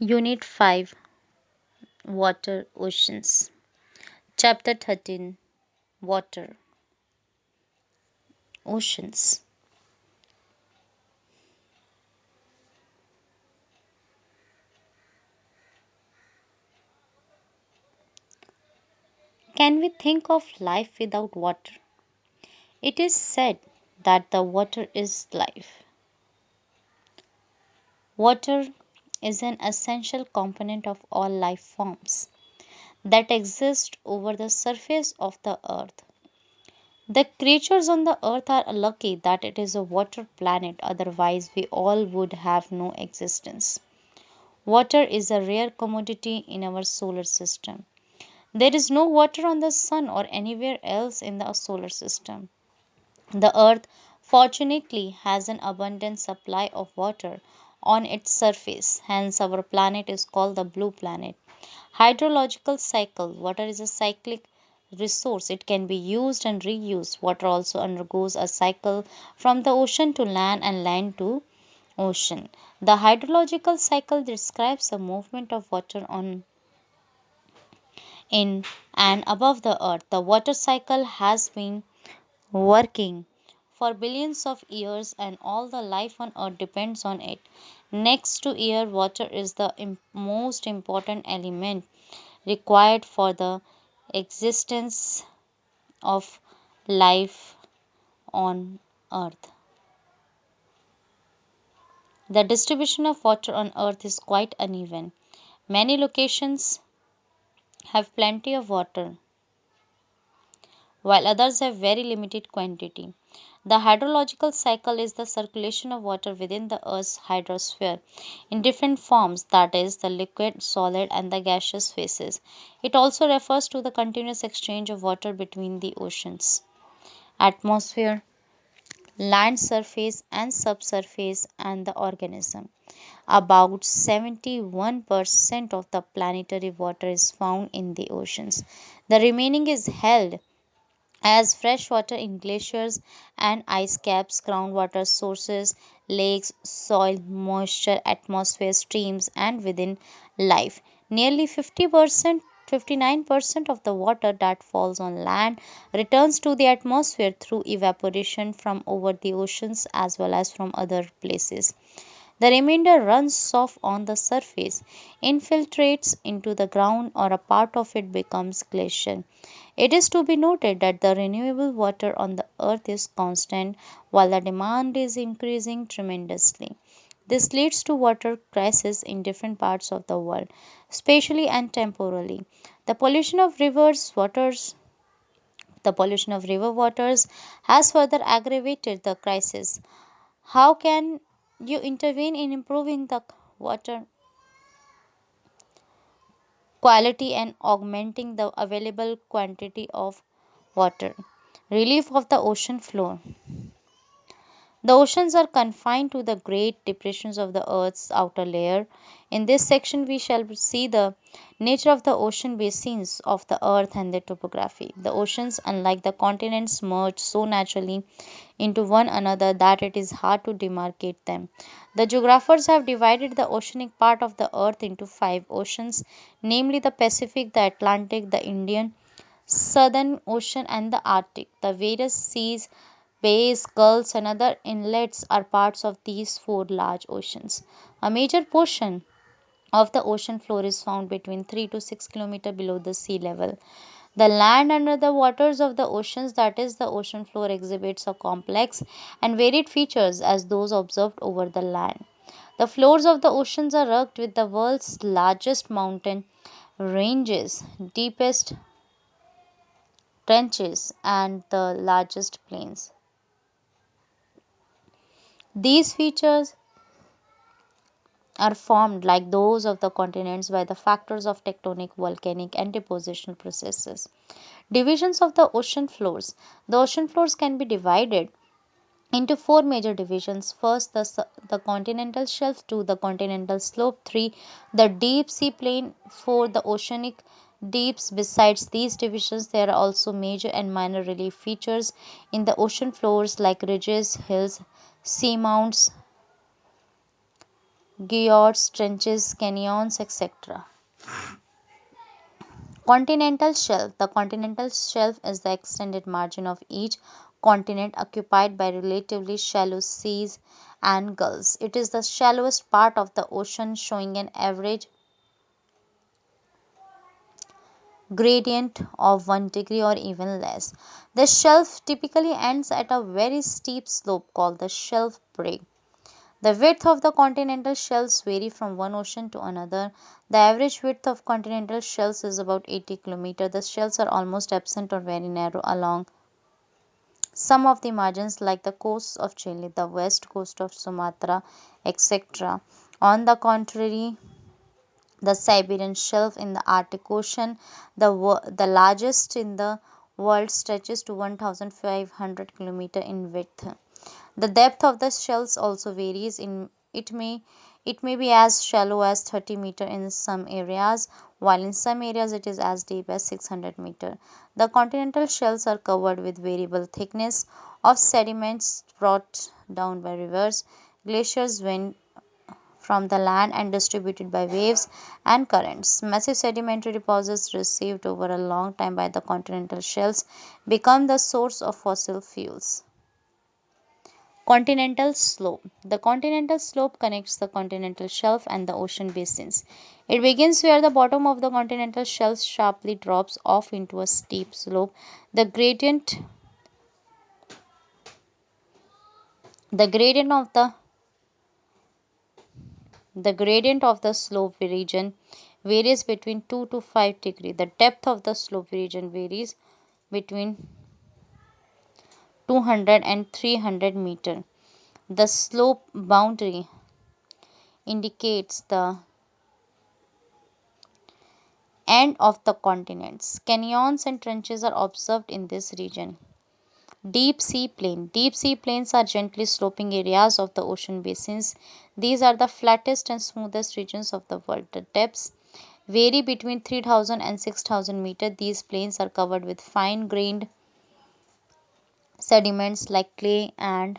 Unit 5, Water Oceans. Chapter 13, Water Oceans. Can we think of life without water? It is said that the water is life. Water is an essential component of all life forms that exist over the surface of the earth. The creatures on the earth are lucky that it is a water planet, otherwise, we all would have no existence. Water is a rare commodity in our solar system. There is no water on the sun or anywhere else in the solar system. The earth, fortunately, has an abundant supply of water on its surface, hence, our planet is called the blue planet. Hydrological cycle. Water is a cyclic resource. It can be used and reused. Water also undergoes a cycle from the ocean to land and land to ocean. The hydrological cycle describes the movement of water on in and above the earth. The water cycle has been working for billions of years and all the life on earth depends on it. Next to air, water is the most important element required for the existence of life on earth. The distribution of water on earth is quite uneven. Many locations have plenty of water while others have very limited quantity. The hydrological cycle is the circulation of water within the Earth's hydrosphere in different forms, that is, the liquid, solid, and the gaseous phases. It also refers to the continuous exchange of water between the oceans, atmosphere, land surface, and subsurface, and the organism. About 71% of the planetary water is found in the oceans. The remaining is held as fresh water in glaciers and ice caps, groundwater sources, lakes, soil, moisture, atmosphere, streams, and within life. Nearly 50%, 59% of the water that falls on land returns to the atmosphere through evaporation from over the oceans as well as from other places. The remainder runs off on the surface, infiltrates into the ground, or a part of it becomes glacial. It is to be noted that the renewable water on the earth is constant while the demand is increasing tremendously. This leads to water crises in different parts of the world, spatially and temporally. The pollution of rivers, waters, the pollution of river waters has further aggravated the crisis. How can you intervene in improving the water quality and augmenting the available quantity of water? Relief of the ocean floor. The oceans are confined to the great depressions of the Earth's outer layer. In this section, we shall see the nature of the ocean basins of the Earth and their topography. The oceans, unlike the continents, merge so naturally into one another that it is hard to demarcate them. The geographers have divided the oceanic part of the Earth into five oceans, namely the Pacific, the Atlantic, the Indian, Southern Ocean, and the Arctic. The various seas, bays, gulfs, and other inlets are parts of these four large oceans. A major portion of the ocean floor is found between 3 to 6 kilometers below the sea level. The land under the waters of the oceans, that is, the ocean floor, exhibits a complex and varied features as those observed over the land. The floors of the oceans are rugged with the world's largest mountain ranges, deepest trenches, and the largest plains. These features are formed like those of the continents by the factors of tectonic, volcanic, and depositional processes. Divisions of the ocean floors. The ocean floors can be divided into four major divisions. First, the continental shelf. Two, the continental slope. Three, the deep sea plain. Four, the oceanic deeps. Besides these divisions, there are also major and minor relief features in the ocean floors like ridges, hills, seamounts, Fjords, trenches, canyons, etc. Continental shelf. The continental shelf is the extended margin of each continent occupied by relatively shallow seas and gulfs. It is the shallowest part of the ocean, showing an average gradient of 1 degree or even less. The shelf typically ends at a very steep slope called the shelf break. The width of the continental shelves vary from one ocean to another. The average width of continental shelves is about 80 km. The shelves are almost absent or very narrow along some of the margins, like the coasts of Chile, the west coast of Sumatra, etc. On the contrary, the Siberian Shelf in the Arctic Ocean, the largest in the world, stretches to 1,500 km in width. The depth of the shells also varies. It may be as shallow as 30 meter in some areas, while in some areas it is as deep as 600 meter. The continental shells are covered with variable thickness of sediments brought down by rivers, glaciers, wind from the land, and distributed by waves and currents. Massive sedimentary deposits received over a long time by the continental shelves become the source of fossil fuels. Continental slope. The continental slope connects the continental shelf and the ocean basins. It begins where the bottom of the continental shelf sharply drops off into a steep slope. The gradient the gradient of the slope region varies between 2 to 5 degree. The depth of the slope region varies between 200 and 300 meter. The slope boundary indicates the end of the continents. Canyons and trenches are observed in this region. Deep sea plain. Deep sea plains are gently sloping areas of the ocean basins. These are the flattest and smoothest regions of the world. The depths vary between 3,000 and 6,000 meters. These plains are covered with fine grained sediments like clay and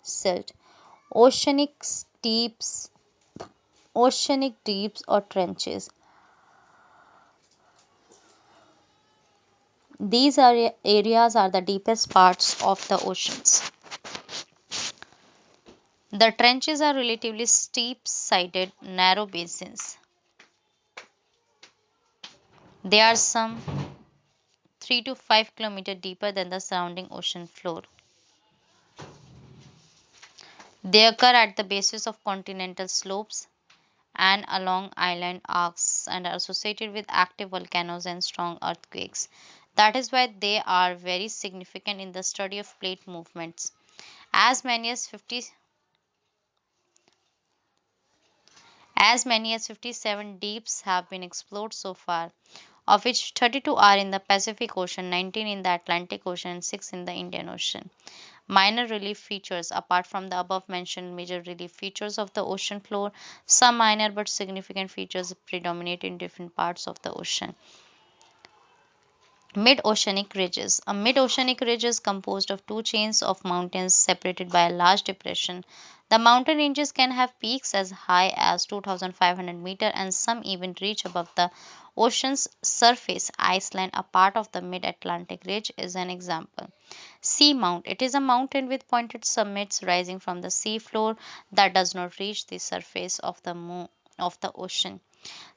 silt. Oceanic deeps, oceanic deeps or trenches. These areas are the deepest parts of the oceans. The trenches are relatively steep-sided, narrow basins. They are some 3 to 5 kilometers deeper than the surrounding ocean floor. They occur at the bases of continental slopes and along island arcs and are associated with active volcanoes and strong earthquakes. That is why they are very significant in the study of plate movements. As many as 50 As many as 57 deeps have been explored so far, of which 32 are in the Pacific Ocean, 19 in the Atlantic Ocean, and 6 in the Indian Ocean. Minor relief features. Apart from the above mentioned major relief features of the ocean floor, some minor but significant features predominate in different parts of the ocean. Mid-oceanic ridges. A mid-oceanic ridge is composed of two chains of mountains separated by a large depression. The mountain ranges can have peaks as high as 2,500 meters and some even reach above the ocean's surface. Iceland, a part of the mid-Atlantic ridge, is an example. Seamount. It is a mountain with pointed summits rising from the sea floor that does not reach the surface of the ocean.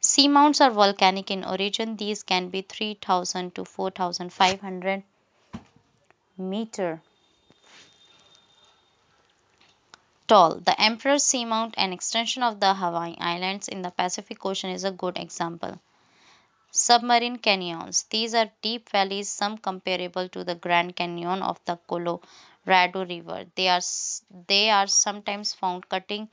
Seamounts are volcanic in origin. These can be 3,000 to 4,500 meter tall. The Emperor's Seamount, an extension of the Hawaii Islands in the Pacific Ocean, is a good example. Submarine canyons. These are deep valleys, some comparable to the Grand Canyon of the Colorado River. They are sometimes found cutting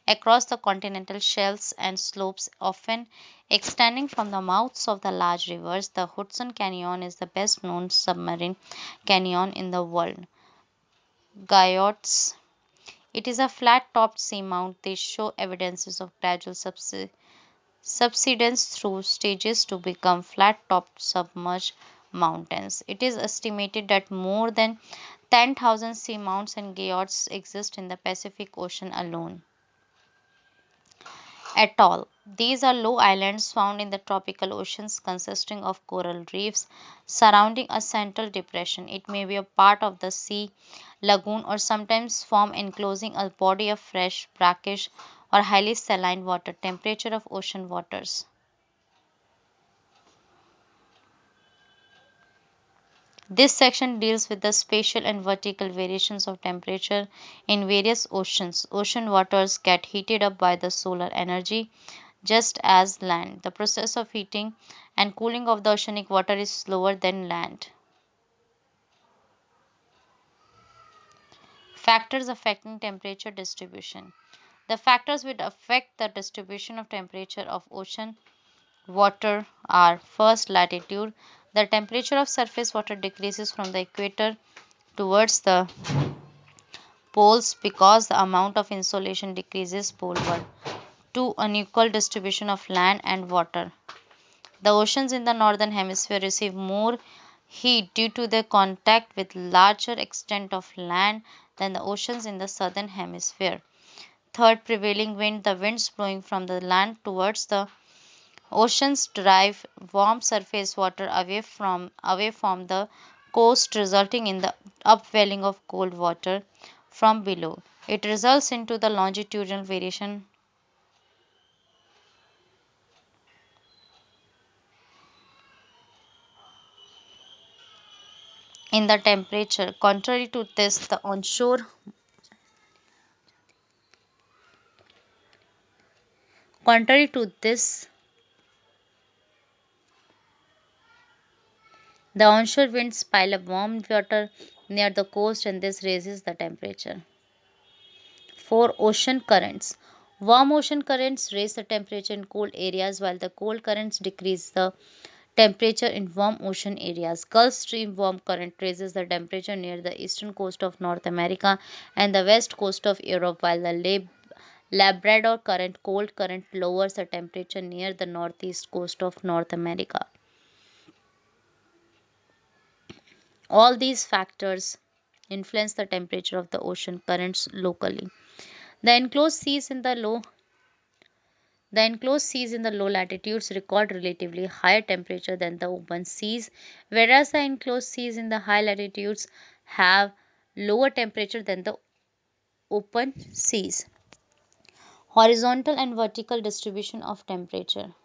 across the continental shelves and slopes, often extending from the mouths of the large rivers. The Hudson Canyon is the best known submarine canyon in the world. Guyot's. It is a flat topped seamount. They show evidences of gradual subsidence through stages to become flat-topped submerged mountains. It is estimated that more than 10,000 seamounts and guyots exist in the Pacific Ocean alone. Atoll. These are low islands found in the tropical oceans consisting of coral reefs surrounding a central depression. It may be a part of the sea, lagoon, or sometimes form enclosing a body of fresh, brackish, or highly saline water. Temperature of ocean waters. This section deals with the spatial and vertical variations of temperature in various oceans. Ocean waters get heated up by the solar energy just as land. The process of heating and cooling of the oceanic water is slower than land. Factors affecting temperature distribution. The factors which affect the distribution of temperature of ocean water are: first, latitude. The temperature of surface water decreases from the equator towards the poles because the amount of insolation decreases poleward. 2. Unequal distribution of land and water. The oceans in the northern hemisphere receive more heat due to their contact with larger extent of land than the oceans in the southern hemisphere. Third, prevailing wind. The winds blowing from the land towards the oceans drive warm surface water away from the coast, resulting in the upwelling of cold water from below. It results into the longitudinal variation in the temperature. Contrary to this, the onshore winds pile up warm water near the coast and this raises the temperature. 4. Ocean currents. Warm ocean currents raise the temperature in cold areas while the cold currents decrease the temperature in warm ocean areas. Gulf Stream warm current raises the temperature near the eastern coast of North America and the west coast of Europe, while the Labrador current cold current lowers the temperature near the northeast coast of North America. All these factors influence the temperature of the ocean currents locally. The enclosed seas in the low the enclosed seas in the low latitudes record relatively higher temperature than the open seas, whereas the enclosed seas in the high latitudes have lower temperature than the open seas. Horizontal and vertical distribution of temperature.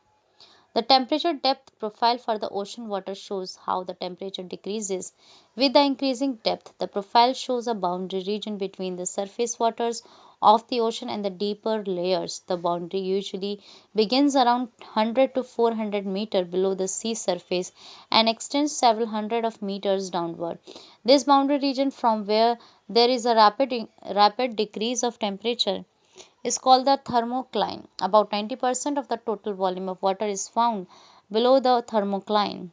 The temperature depth profile for the ocean water shows how the temperature decreases with the increasing depth. The profile shows a boundary region between the surface waters of the ocean and the deeper layers. The boundary usually begins around 100 to 400 meters below the sea surface and extends several hundred of meters downward. This boundary region, from where there is a rapid decrease of temperature, is called the thermocline. About 90% of the total volume of water is found below the thermocline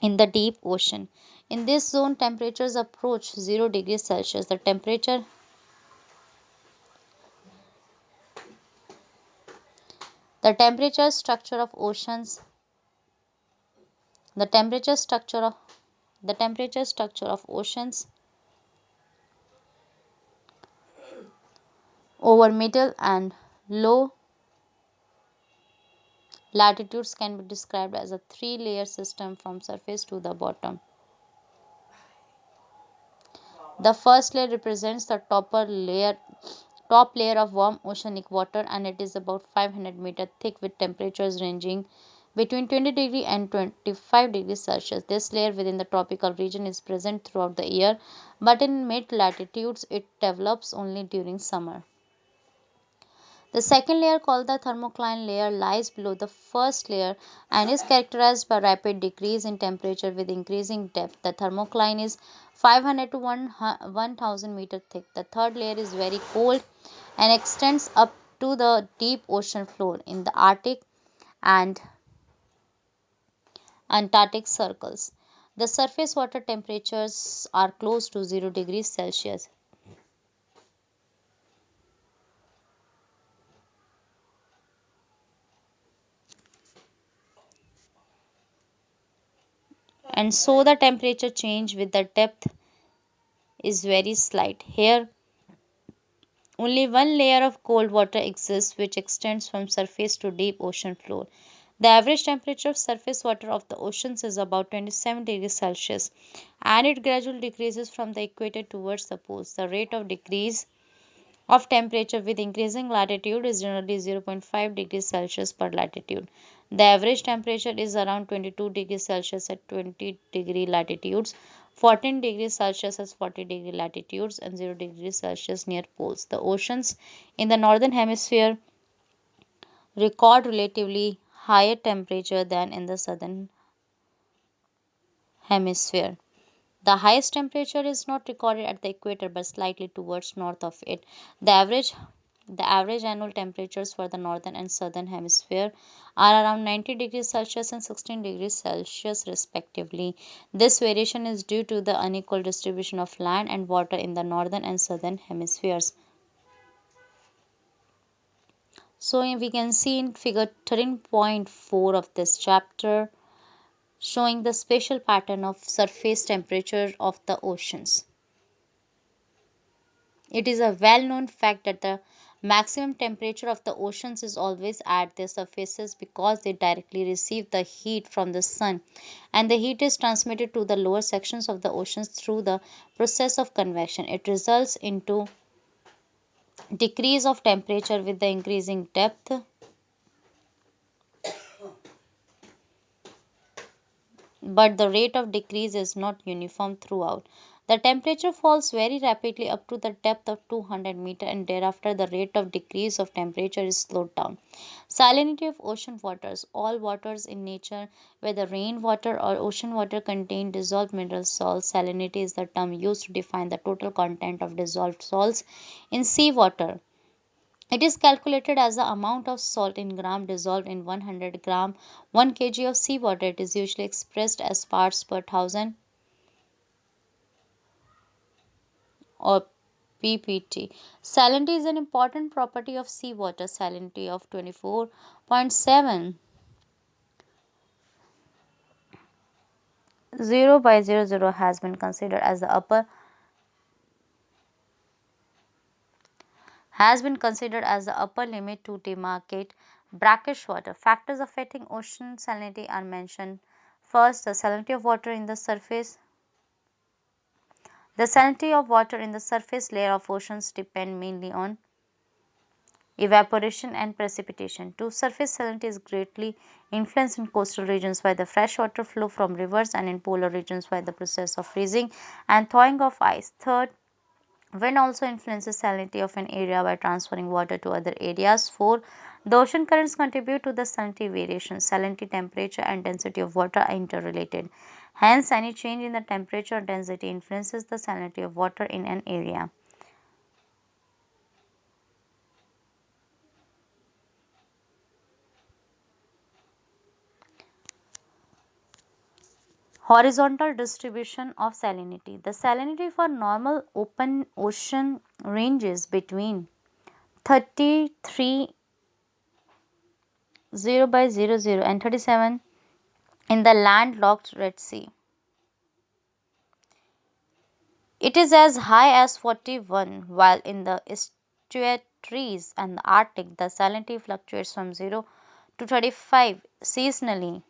in the deep ocean. In this zone, temperatures approach 0 degrees Celsius. The temperature structure of oceans the temperature structure of oceans over middle and low latitudes can be described as a three-layer system from surface to the bottom. The first layer represents the top layer of warm oceanic water, and it is about 500 meters thick with temperatures ranging between 20 degrees and 25 degrees Celsius. This layer within the tropical region is present throughout the year, but in mid latitudes it develops only during summer. The second layer, called the thermocline layer, lies below the first layer and is characterized by rapid decrease in temperature with increasing depth. The thermocline is 500 to 1000 meter thick. The third layer is very cold and extends up to the deep ocean floor in the Arctic and Antarctic circles. The surface water temperatures are close to 0 degrees Celsius. And so the temperature change with the depth is very slight. Here Only one layer of cold water exists which extends from surface to deep ocean floor. The average temperature of surface water of the oceans is about 27 degrees Celsius and it gradually decreases from the equator towards the poles. The rate of decrease of temperature with increasing latitude is generally 0. 0.5 degrees Celsius per latitude. The average temperature is around 22 degrees Celsius at 20 degree latitudes, 14 degrees Celsius at 40 degree latitudes, and 0 degrees Celsius near poles. The oceans in the northern hemisphere record relatively higher temperature than in the southern hemisphere. The highest temperature is not recorded at the equator but slightly towards north of it. The average the average annual temperatures for the northern and southern hemisphere are around 90 degrees Celsius and 16 degrees Celsius respectively. This variation is due to the unequal distribution of land and water in the northern and southern hemispheres. So we can see in figure 13.4 of this chapter showing the spatial pattern of surface temperature of the oceans. It is a well known fact that the maximum temperature of the oceans is always at their surfaces because they directly receive the heat from the sun and the heat is transmitted to the lower sections of the oceans through the process of convection. It results into decrease of temperature with the increasing depth, but the rate of decrease is not uniform throughout. The temperature falls very rapidly up to the depth of 200 meters and thereafter the rate of decrease of temperature is slowed down. Salinity of ocean waters. All waters in nature, whether rainwater or ocean water, contain dissolved mineral salts. Salinity is the term used to define the total content of dissolved salts in seawater. It is calculated as the amount of salt in gram dissolved in 100 gram 1 kg of seawater. It is usually expressed as parts per thousand or ppt. Salinity is an important property of seawater. Salinity of 24.70 by 00 has been considered as the upper limit to demarcate brackish water. Factors affecting ocean salinity are mentioned. First, the salinity of water in the surface. The salinity of water in the surface layer of oceans depend mainly on evaporation and precipitation. Two, surface salinity is greatly influenced in coastal regions by the freshwater flow from rivers and in polar regions by the process of freezing and thawing of ice. Third, wind also influences salinity of an area by transferring water to other areas. 4. The ocean currents contribute to the salinity variation. Salinity, temperature, and density of water are interrelated. Hence, any change in the temperature or density influences the salinity of water in an area. Horizontal distribution of salinity. The salinity for normal open ocean ranges between 33 0 by 00 and 37 in the landlocked Red Sea. It is as high as 41, while in the estuaries and the Arctic, the salinity fluctuates from 0 to 35 seasonally.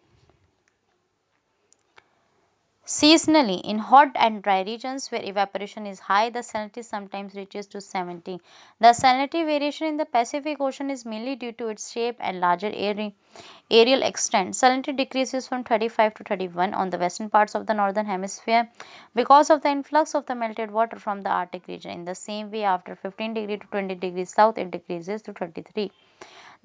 Seasonally, in hot and dry regions where evaporation is high, the salinity sometimes reaches to 70. The salinity variation in the Pacific Ocean is mainly due to its shape and larger aerial extent. Salinity decreases from 35 to 31 on the western parts of the northern hemisphere because of the influx of the melted water from the Arctic region. In the same way, after 15 degrees to 20 degrees south, it decreases to 33.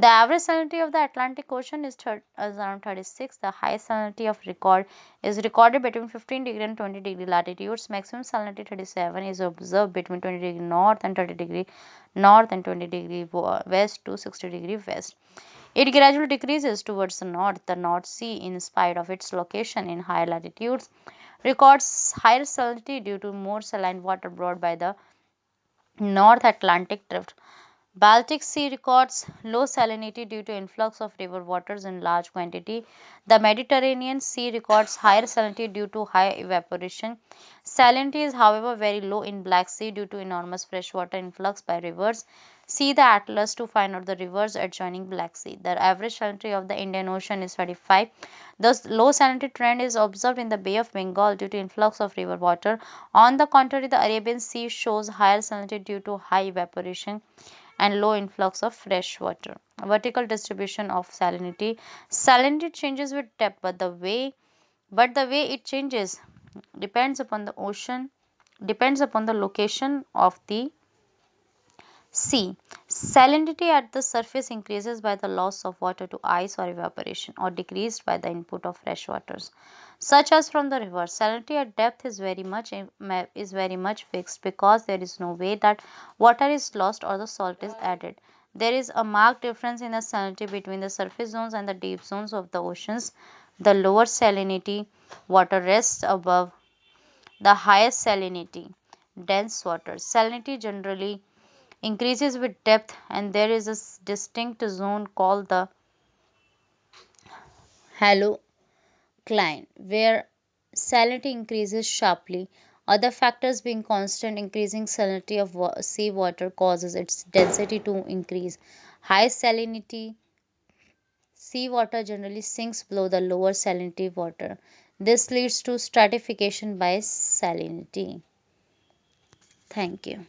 The average salinity of the Atlantic Ocean is around 36. The highest salinity of record is recorded between 15 degree and 20 degree latitudes. Maximum salinity 37 is observed between 20 degree north and 30 degree north and 20 degree west to 60 degree west. It gradually decreases towards the north. The North Sea, in spite of its location in higher latitudes, records higher salinity due to more saline water brought by the North Atlantic drift. Baltic Sea records low salinity due to influx of river waters in large quantity. The Mediterranean Sea records higher salinity due to high evaporation. Salinity is however very low in Black Sea due to enormous freshwater influx by rivers. See the atlas to find out the rivers adjoining Black Sea. The average salinity of the Indian Ocean is 35. The low salinity trend is observed in the Bay of Bengal due to influx of river water. On the contrary, the Arabian Sea shows higher salinity due to high evaporation and low influx of fresh water. Vertical distribution of salinity. Salinity changes with depth, but the way it changes depends upon the ocean, depends upon the location of the sea. Salinity at the surface increases by the loss of water to ice or evaporation, or decreased by the input of fresh waters, such as from the river. Salinity at depth is very much fixed because there is no way that water is lost or the salt is added. There is a marked difference in the salinity between the surface zones and the deep zones of the oceans. The lower salinity water rests above the highest salinity dense water. Salinity generally increases with depth, and there is a distinct zone called the halocline where salinity increases sharply. Other factors being constant, increasing salinity of seawater causes its density to increase. High salinity seawater generally sinks below the lower salinity water. This leads to stratification by salinity. Thank you.